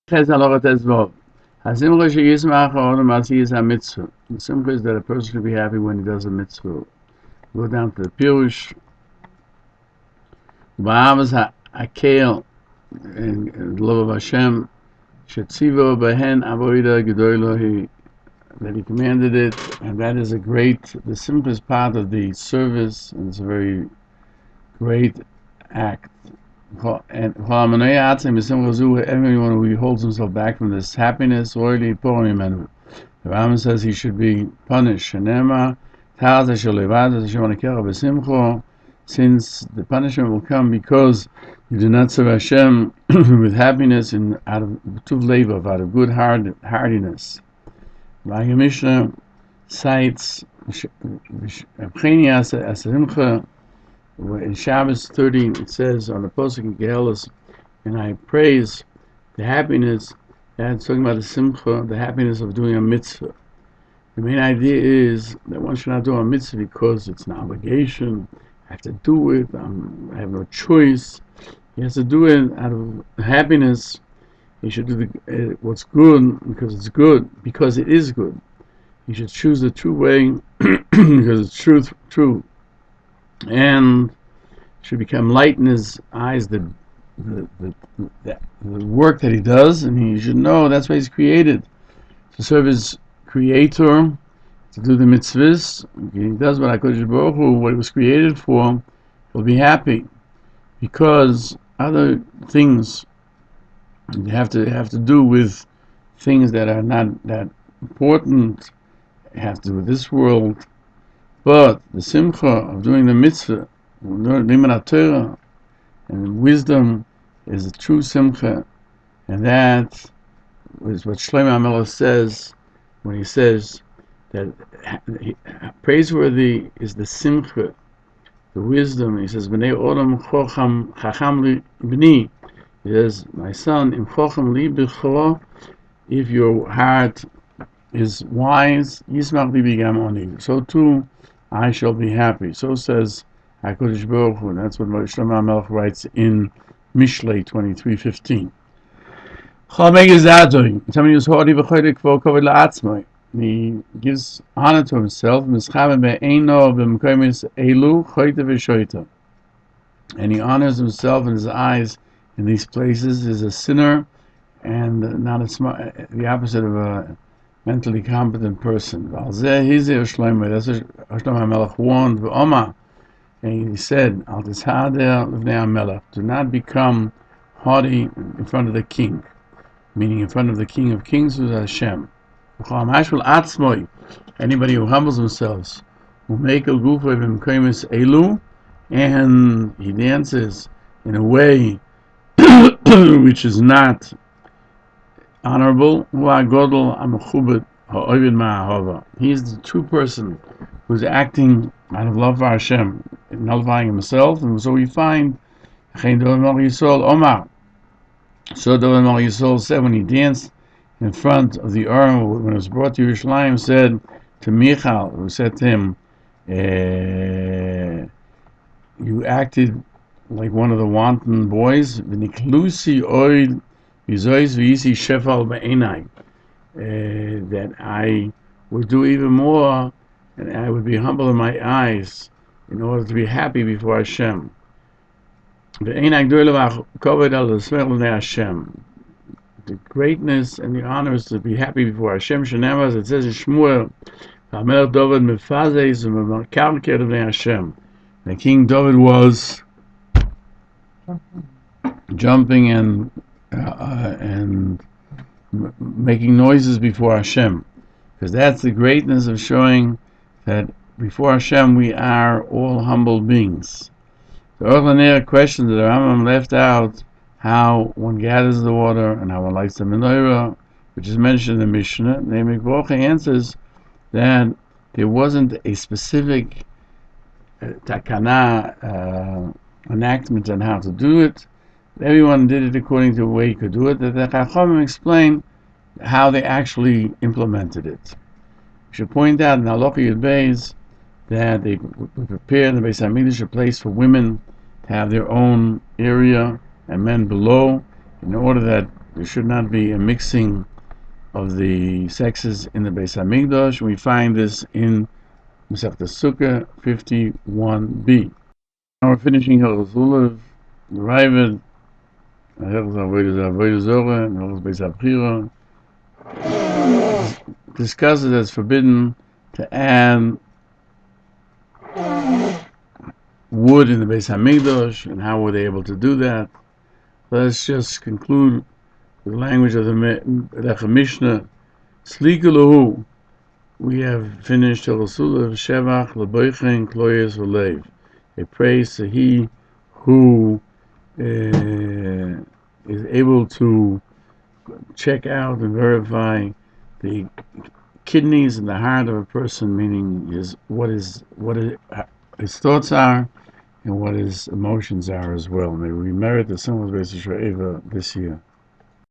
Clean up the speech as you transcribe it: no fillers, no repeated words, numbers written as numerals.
Halacha as well. Hasimcha sheyismach ha'odam asiyis ha'mitzvah. The simcha is that a person should be happy when he does a mitzvah. Go down to the Peirush HaMeir and the love of Hashem. Shetzivo behen avoida gedolah, that he commanded it, and that is the simplest part of the service, and it's a very great act. And everyone who holds himself back from this happiness, the Rambam says he should be punished. Since the punishment will come because you do not serve Hashem with happiness and out of tuv levav, out of good hardiness. Rae Gann Mishnah cites in Shabbos 13, it says on the Posuk in Gehelos, and I praise the happiness, that's talking about the simcha, the happiness of doing a mitzvah. The main idea is that one should not do a mitzvah because it's an obligation, I have to do it, I have no choice. He has to do it out of happiness. He should do what's good because it is good. He should choose the true way because it's true. And should become light in his eyes the work that he does, and he should know that's why he's created, to serve his creator, to do the mitzvahs. He does what HaKadosh Baruch Hu, what he was created for, he'll be happy. Because other things have to do with things that are not that important, have to do with this world. But the simcha of doing the mitzvah, limud Torah, and wisdom is a true simcha, and that is what Shlomo HaMelech says when he says that praiseworthy is the simcha, the wisdom. He says, "B'nei odam chacham li b'ni." He says, "My son, im chacham li b'cho," if your heart is wise, yismach li b'gam oni, so too I shall be happy. So says HaKadosh Baruch Hu. That's what Shlomo HaMelech writes in Mishlei 23:15. He gives honor to himself, and he honors himself in his eyes in these places. Is a sinner and not a the opposite of a mentally competent person. That's what Shlomo HaMelech warned Omar, and he said, do not become haughty in front of the king, meaning in front of the King of Kings, who is Hashem. Anybody who humbles themselves, and he dances in a way which is not honorable, he is the true person who's acting out of love for Hashem, nullifying himself. And so we find so Dover Yisrael said when he danced in front of the Urim, when it was brought to Yerushalayim, said to Michal, who said to him, you acted like one of the wanton boys, that I would do even more, and I would be humble in my eyes in order to be happy before Hashem. The greatness and the honor is to be happy before Hashem. As it says in Shmuel, the King David was jumping and making noises before Hashem, because that's the greatness of showing that before Hashem we are all humble beings. The Orlaner question that the Rambam left out, how one gathers the water and how one lights the menorah, which is mentioned in the Mishnah. The Mikvocha answers that there wasn't a specific takana, enactment on how to do it. Everyone did it according to the way he could do it. That the Chachamim explain how they actually implemented it. We should point out in Halacha Yud Beis that they prepared the Beis Hamikdash, a place for women to have their own area and men below, in order that there should not be a mixing of the sexes in the Beis Hamikdash. We find this in Hilchos Sukkah 51b. Now we're finishing Hilchos Lulav, the Ravid, Hilchos Avodah Zorah, and Hilchos Beis Abchira. Discusses that it's forbidden to add wood in the Beis Hamikdash, and how were they able to do that. Let's just conclude with the language of the Mishnah. Slikalahu. We have finished Hilchos Lulav. Shevach leboichen kloyes v'leiv. A praise to he who is able to check out and verify the kidneys and the heart of a person, meaning what his thoughts are and what his emotions are as well. May we merit the similar basis for Eva this year.